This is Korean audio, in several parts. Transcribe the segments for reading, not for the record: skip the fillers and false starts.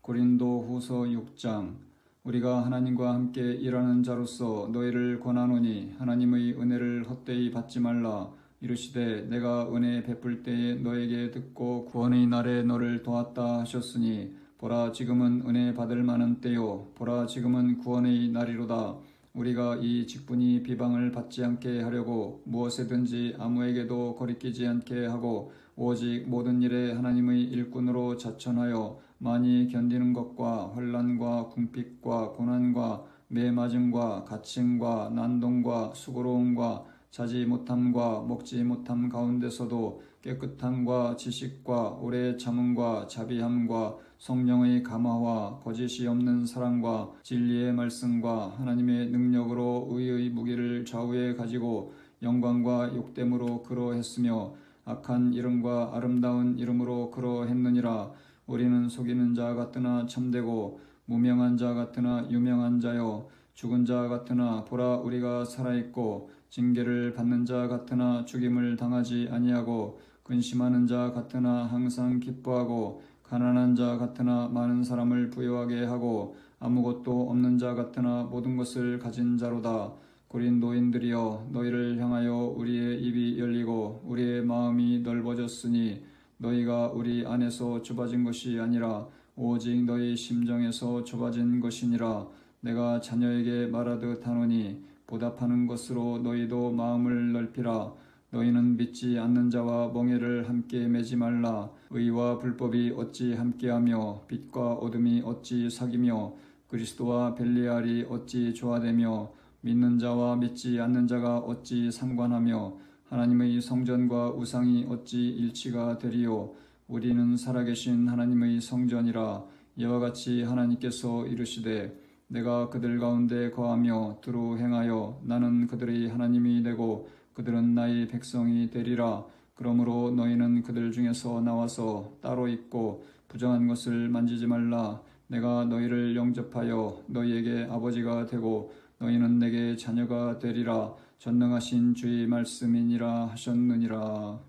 고린도후서 6장. 우리가 하나님과 함께 일하는 자로서 너희를 권하노니 하나님의 은혜를 헛되이 받지 말라. 이르시되 내가 은혜 베풀 때에 너에게 듣고 구원의 날에 너를 도왔다 하셨으니 보라 지금은 은혜 받을 만한 때요 보라 지금은 구원의 날이로다. 우리가 이 직분이 비방을 받지 않게 하려고 무엇에든지 아무에게도 거리끼지 않게 하고 오직 모든 일에 하나님의 일꾼으로 자천하여 많이 견디는 것과 환난과 궁핍과 고난과 매맞음과 갇힘과 난동과 수고로움과 자지 못함과 먹지 못함 가운데서도 깨끗함과 지식과 오래 참음과 자비함과 성령의 감화와 거짓이 없는 사랑과 진리의 말씀과 하나님의 능력으로 의의 무기를 좌우에 가지고 영광과 욕됨으로 그러했으며 악한 이름과 아름다운 이름으로 그러했느니라. 우리는 속이는 자 같으나 참되고 무명한 자 같으나 유명한 자요 죽은 자 같으나 보라 우리가 살아있고 징계를 받는 자 같으나 죽임을 당하지 아니하고 근심하는 자 같으나 항상 기뻐하고 가난한 자 같으나 많은 사람을 부유하게 하고 아무것도 없는 자 같으나 모든 것을 가진 자로다. 고린도인들이여 너희를 향하여 우리의 입이 열리고 우리의 마음이 넓어졌으니 너희가 우리 안에서 좁아진 것이 아니라 오직 너희 심정에서 좁아진 것이니라. 내가 자녀에게 말하듯 하노니 보답하는 것으로 너희도 마음을 넓히라. 너희는 믿지 않는 자와 멍에를 함께 매지 말라. 의와 불법이 어찌 함께하며 빛과 어둠이 어찌 사귀며 그리스도와 벨리알이 어찌 조화되며 믿는 자와 믿지 않는 자가 어찌 상관하며 하나님의 성전과 우상이 어찌 일치가 되리요. 우리는 살아계신 하나님의 성전이라. 이와 같이 하나님께서 이르시되 내가 그들 가운데 거하며 두루 행하여 나는 그들의 하나님이 되고 그들은 나의 백성이 되리라. 그러므로 너희는 그들 중에서 나와서 따로 있고 부정한 것을 만지지 말라. 내가 너희를 영접하여 너희에게 아버지가 되고 너희는 내게 자녀가 되리라. 전능하신 주의 말씀이니라 하셨느니라.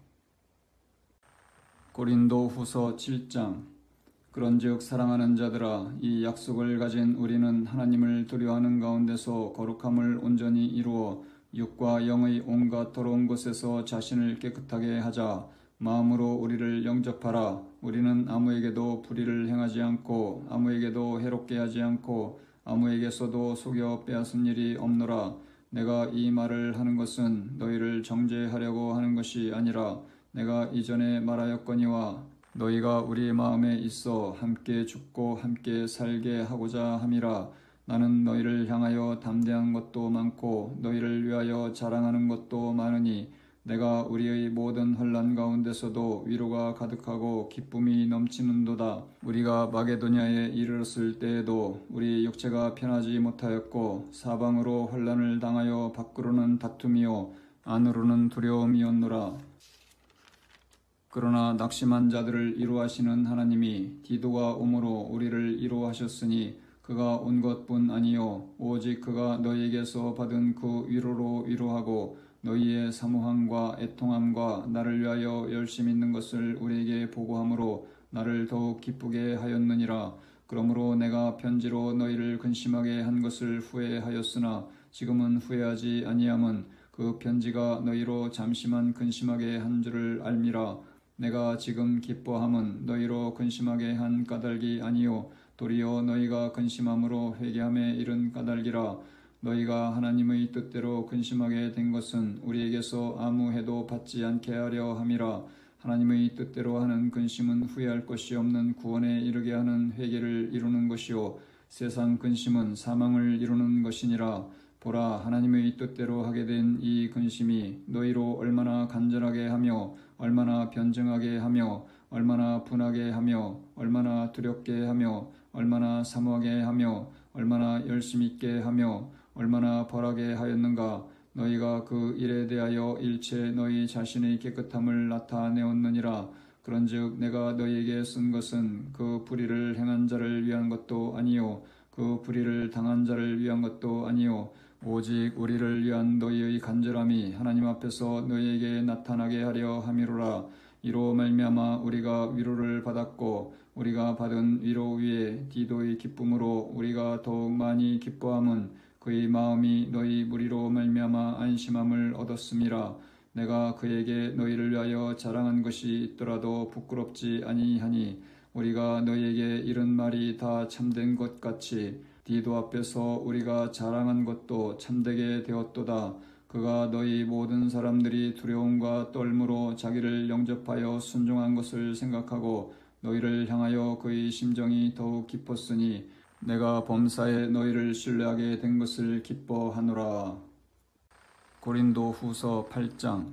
고린도후서 7장. 그런즉 사랑하는 자들아 이 약속을 가진 우리는 하나님을 두려워하는 가운데서 거룩함을 온전히 이루어 육과 영의 온갖 더러운 것에서 자신을 깨끗하게 하자. 마음으로 우리를 영접하라. 우리는 아무에게도 불의를 행하지 않고 아무에게도 해롭게 하지 않고 아무에게서도 속여 빼앗은 일이 없노라. 내가 이 말을 하는 것은 너희를 정죄하려고 하는 것이 아니라 내가 이전에 말하였거니와 너희가 우리 마음에 있어 함께 죽고 함께 살게 하고자 함이라. 나는 너희를 향하여 담대한 것도 많고 너희를 위하여 자랑하는 것도 많으니 내가 우리의 모든 환난 가운데서도 위로가 가득하고 기쁨이 넘치는도다. 우리가 마게도냐에 이르렀을 때에도 우리 육체가 편하지 못하였고 사방으로 환난을 당하여 밖으로는 다툼이요 안으로는 두려움이었노라. 그러나 낙심한 자들을 위로하시는 하나님이 디도가 오므로 우리를 위로하셨으니 그가 온 것뿐 아니요 오직 그가 너희에게서 받은 그 위로로 위로하고 너희의 사모함과 애통함과 나를 위하여 열심 있는 것을 우리에게 보고함으로 나를 더욱 기쁘게 하였느니라. 그러므로 내가 편지로 너희를 근심하게 한 것을 후회하였으나 지금은 후회하지 아니함은 그 편지가 너희로 잠시만 근심하게 한 줄을 알미라. 내가 지금 기뻐함은 너희로 근심하게 한 까닭이 아니요 도리어 너희가 근심함으로 회개함에 이른 까닭이라. 너희가 하나님의 뜻대로 근심하게 된 것은 우리에게서 아무 해도 받지 않게 하려 함이라. 하나님의 뜻대로 하는 근심은 후회할 것이 없는 구원에 이르게 하는 회개를 이루는 것이요 세상 근심은 사망을 이루는 것이니라. 보라 하나님의 뜻대로 하게 된 이 근심이 너희로 얼마나 간절하게 하며 얼마나 변증하게 하며 얼마나 분하게 하며 얼마나 두렵게 하며 얼마나 사모하게 하며 얼마나 열심 있게 하며 얼마나 벌하게 하였는가. 너희가 그 일에 대하여 일체 너희 자신의 깨끗함을 나타내었느니라. 그런즉 내가 너희에게 쓴 것은 그 불의를 행한 자를 위한 것도 아니요 그 불의를 당한 자를 위한 것도 아니요 오직 우리를 위한 너희의 간절함이 하나님 앞에서 너희에게 나타나게 하려 함이로라. 이로 말미암아 우리가 위로를 받았고 우리가 받은 위로 위에 디도의 기쁨으로 우리가 더욱 많이 기뻐함은 그의 마음이 너희 무리로 말미암아 안심함을 얻었음이라. 내가 그에게 너희를 위하여 자랑한 것이 있더라도 부끄럽지 아니하니 우리가 너희에게 이른 말이 다 참된 것 같이 디도 앞에서 우리가 자랑한 것도 참되게 되었도다. 그가 너희 모든 사람들이 두려움과 떨므로 자기를 영접하여 순종한 것을 생각하고 너희를 향하여 그의 심정이 더욱 깊었으니 내가 범사에 너희를 신뢰하게 된 것을 기뻐하노라. 고린도 후서 8장.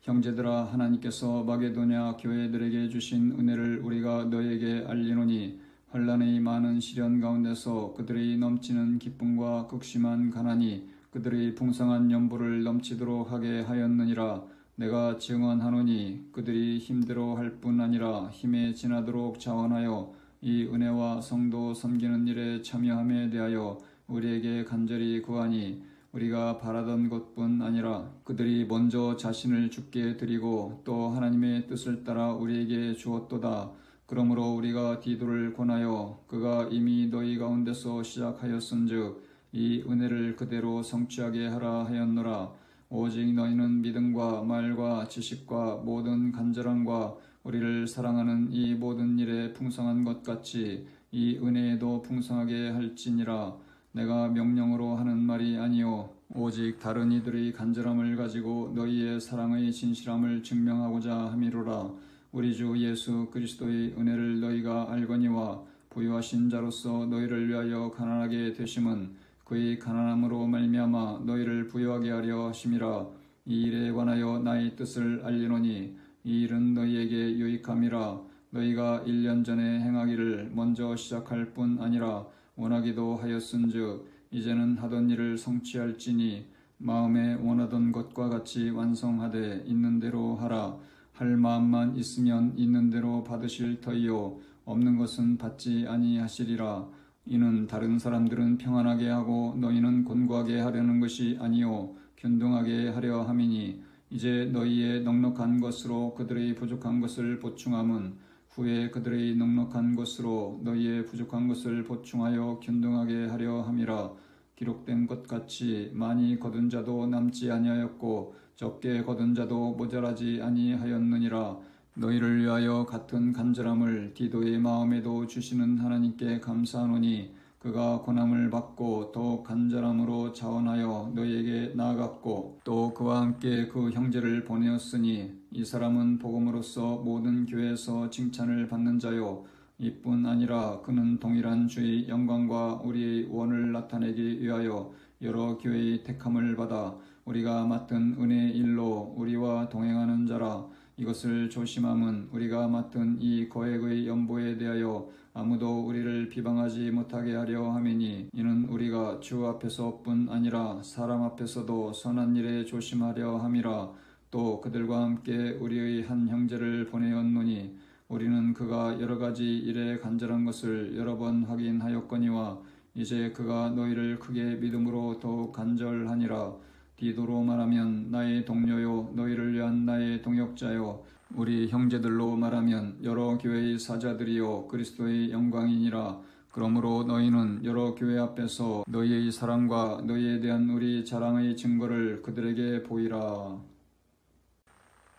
형제들아, 하나님께서 마게도냐 교회들에게 주신 은혜를 우리가 너희에게 알리노니 환난의 많은 시련 가운데서 그들의 넘치는 기쁨과 극심한 가난이 그들의 풍성한 연보를 넘치도록 하게 하였느니라. 내가 증언하노니 그들이 힘대로 할 뿐 아니라 힘에 지나도록 자원하여 이 은혜와 성도 섬기는 일에 참여함에 대하여 우리에게 간절히 구하니 우리가 바라던 것뿐 아니라 그들이 먼저 자신을 주께 드리고 또 하나님의 뜻을 따라 우리에게 주었도다. 그러므로 우리가 디도를 권하여 그가 이미 너희 가운데서 시작하였은즉 이 은혜를 그대로 성취하게 하라 하였노라. 오직 너희는 믿음과 말과 지식과 모든 간절함과 우리를 사랑하는 이 모든 일에 풍성한 것 같이 이 은혜에도 풍성하게 할지니라. 내가 명령으로 하는 말이 아니요 오직 다른 이들의 간절함을 가지고 너희의 사랑의 진실함을 증명하고자 함이로라. 우리 주 예수 그리스도의 은혜를 너희가 알거니와 부유하신 자로서 너희를 위하여 가난하게 되심은 그의 가난함으로 말미암아 너희를 부유하게 하려 하심이라. 이 일에 관하여 나의 뜻을 알리노니 이 일은 너희에게 유익함이라. 너희가 1년 전에 행하기를 먼저 시작할 뿐 아니라 원하기도 하였은즉 이제는 하던 일을 성취할지니 마음에 원하던 것과 같이 완성하되 있는 대로 하라. 할 마음만 있으면 있는 대로 받으실 터이요 없는 것은 받지 아니하시리라. 이는 다른 사람들은 평안하게 하고 너희는 곤고하게 하려는 것이 아니요 균등하게 하려 함이니 이제 너희의 넉넉한 것으로 그들의 부족한 것을 보충함은 후에 그들의 넉넉한 것으로 너희의 부족한 것을 보충하여 균등하게 하려 함이라. 기록된 것 같이 많이 거둔 자도 남지 아니하였고 적게 거둔 자도 모자라지 아니하였느니라. 너희를 위하여 같은 간절함을 디도의 마음에도 주시는 하나님께 감사하노니 그가 고난을 받고 더욱 간절함으로 자원하여 너희에게 나아갔고 또 그와 함께 그 형제를 보내었으니 이 사람은 복음으로써 모든 교회에서 칭찬을 받는 자요 이뿐 아니라 그는 동일한 주의 영광과 우리의 원을 나타내기 위하여 여러 교회의 택함을 받아 우리가 맡은 은혜의 일로 우리와 동행하는 자라. 이것을 조심함은 우리가 맡은 이 거액의 연보에 대하여 아무도 우리를 비방하지 못하게 하려 함이니 이는 우리가 주 앞에서뿐 아니라 사람 앞에서도 선한 일에 조심하려 함이라. 또 그들과 함께 우리의 한 형제를 보내었노니 우리는 그가 여러 가지 일에 간절한 것을 여러 번 확인하였거니와 이제 그가 너희를 크게 믿음으로 더욱 간절하니라. 디도로 말하면 나의 동료요 너희를 위한 나의 동역자요 우리 형제들로 말하면 여러 교회의 사자들이요 그리스도의 영광이니라. 그러므로 너희는 여러 교회 앞에서 너희의 사랑과 너희에 대한 우리 자랑의 증거를 그들에게 보이라.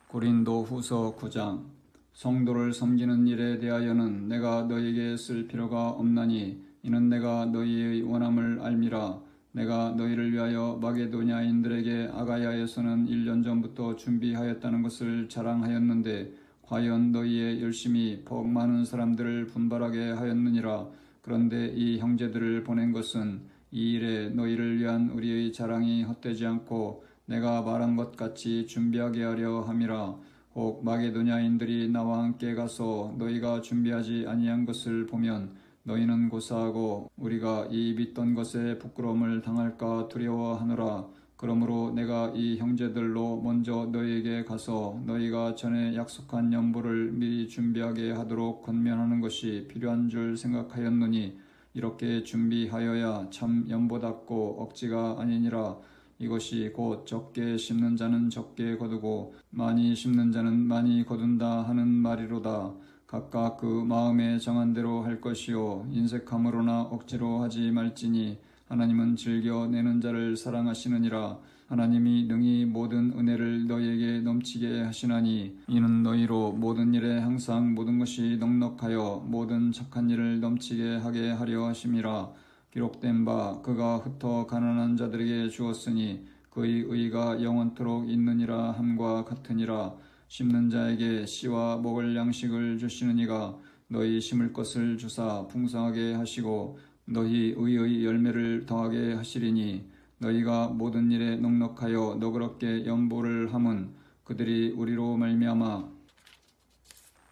고린도 후서 9장. 성도를 섬기는 일에 대하여는 내가 너희에게 쓸 필요가 없나니 이는 내가 너희의 원함을 알미라. 내가 너희를 위하여 마게도냐인들에게 아가야에서는 1년 전부터 준비하였다는 것을 자랑하였는데 과연 너희의 열심이 복 많은 사람들을 분발하게 하였느니라. 그런데 이 형제들을 보낸 것은 이 일에 너희를 위한 우리의 자랑이 헛되지 않고 내가 말한 것 같이 준비하게 하려 함이라. 혹 마게도냐인들이 나와 함께 가서 너희가 준비하지 아니한 것을 보면 너희는 고사하고 우리가 이 믿던 것에 부끄러움을 당할까 두려워하노라. 그러므로 내가 이 형제들로 먼저 너희에게 가서 너희가 전에 약속한 연보를 미리 준비하게 하도록 권면하는 것이 필요한 줄 생각하였노니 이렇게 준비하여야 참 연보답고 억지가 아니니라. 이것이 곧 적게 심는 자는 적게 거두고 많이 심는 자는 많이 거둔다 하는 말이로다. 각각 그 마음에 정한 대로 할 것이요 인색함으로나 억지로 하지 말지니 하나님은 즐겨 내는 자를 사랑하시느니라. 하나님이 능히 모든 은혜를 너희에게 넘치게 하시나니 이는 너희로 모든 일에 항상 모든 것이 넉넉하여 모든 착한 일을 넘치게 하게 하려 하심이라. 기록된 바 그가 흩어 가난한 자들에게 주었으니 그의 의가 영원토록 있느니라 함과 같으니라. 심는 자에게 씨와 먹을 양식을 주시는 이가 너희 심을 것을 주사 풍성하게 하시고 너희 의의 열매를 더하게 하시리니 너희가 모든 일에 넉넉하여 너그럽게 연보를 함은 그들이 우리로 말미암아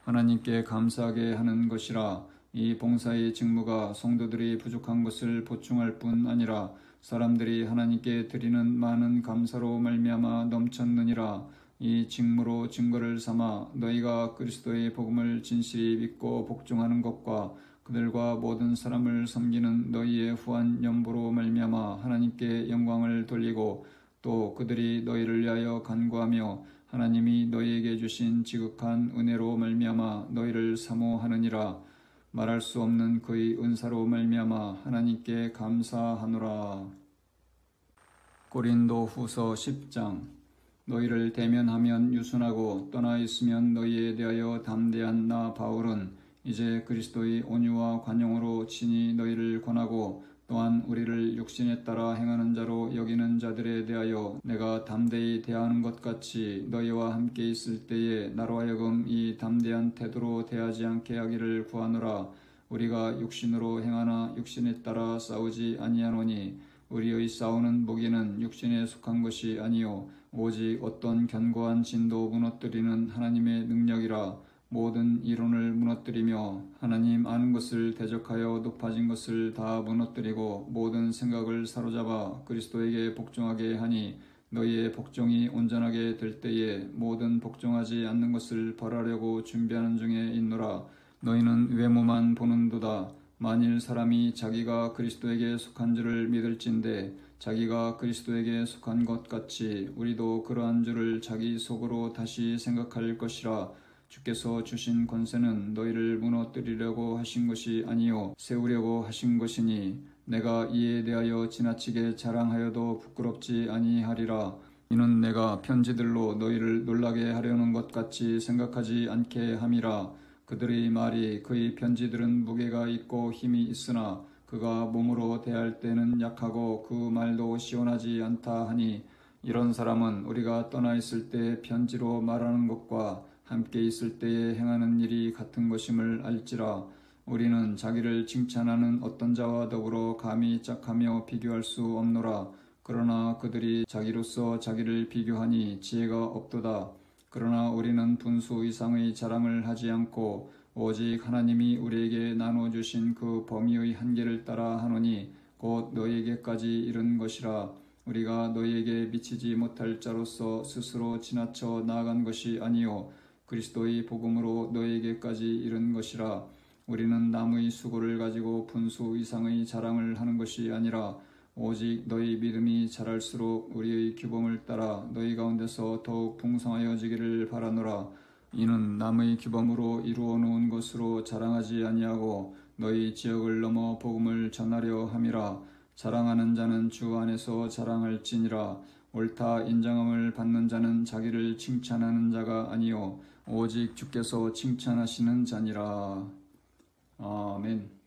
하나님께 감사하게 하는 것이라. 이 봉사의 직무가 성도들이 부족한 것을 보충할 뿐 아니라 사람들이 하나님께 드리는 많은 감사로 말미암아 넘쳤느니라. 이 직무로 증거를 삼아 너희가 그리스도의 복음을 진실히 믿고 복종하는 것과 그들과 모든 사람을 섬기는 너희의 후한 연보로 말미암아 하나님께 영광을 돌리고 또 그들이 너희를 위하여 간구하며 하나님이 너희에게 주신 지극한 은혜로 말미암아 너희를 사모하느니라. 말할 수 없는 그의 은사로 말미암아 하나님께 감사하노라. 고린도 후서 10장. 너희를 대면하면 유순하고 떠나 있으면 너희에 대하여 담대한 나 바울은 이제 그리스도의 온유와 관용으로 친히 너희를 권하고 또한 우리를 육신에 따라 행하는 자로 여기는 자들에 대하여 내가 담대히 대하는 것 같이 너희와 함께 있을 때에 나로 하여금 이 담대한 태도로 대하지 않게 하기를 구하노라. 우리가 육신으로 행하나 육신에 따라 싸우지 아니하노니 우리의 싸우는 무기는 육신에 속한 것이 아니요 오직 어떤 견고한 진도 무너뜨리는 하나님의 능력이라. 모든 이론을 무너뜨리며 하나님 아는 것을 대적하여 높아진 것을 다 무너뜨리고 모든 생각을 사로잡아 그리스도에게 복종하게 하니 너희의 복종이 온전하게 될 때에 모든 복종하지 않는 것을 벌하려고 준비하는 중에 있노라. 너희는 외모만 보는도다. 만일 사람이 자기가 그리스도에게 속한 줄을 믿을진대 자기가 그리스도에게 속한 것 같이 우리도 그러한 줄을 자기 속으로 다시 생각할 것이라. 주께서 주신 권세는 너희를 무너뜨리려고 하신 것이 아니요 세우려고 하신 것이니 내가 이에 대하여 지나치게 자랑하여도 부끄럽지 아니하리라. 이는 내가 편지들로 너희를 놀라게 하려는 것 같이 생각하지 않게 함이라. 그들의 말이 그의 편지들은 무게가 있고 힘이 있으나 그가 몸으로 대할 때는 약하고 그 말도 시원하지 않다 하니 이런 사람은 우리가 떠나 있을 때 편지로 말하는 것과 함께 있을 때에 행하는 일이 같은 것임을 알지라. 우리는 자기를 칭찬하는 어떤 자와 더불어 감히 짝하며 비교할 수 없노라. 그러나 그들이 자기로서 자기를 비교하니 지혜가 없도다. 그러나 우리는 분수 이상의 자랑을 하지 않고 오직 하나님이 우리에게 나눠주신 그 범위의 한계를 따라 하노니 곧 너희에게까지 이른 것이라. 우리가 너희에게 미치지 못할 자로서 스스로 지나쳐 나아간 것이 아니요 그리스도의 복음으로 너희에게까지 이른 것이라. 우리는 남의 수고를 가지고 분수 이상의 자랑을 하는 것이 아니라 오직 너희 믿음이 자랄수록 우리의 규범을 따라 너희 가운데서 더욱 풍성하여지기를 바라노라. 이는 남의 규범으로 이루어 놓은 것으로 자랑하지 아니하고 너희 지역을 넘어 복음을 전하려 함이라. 자랑하는 자는 주 안에서 자랑할지니라. 옳다 인정함을 받는 자는 자기를 칭찬하는 자가 아니요 오직 주께서 칭찬하시는 자니라. 아멘.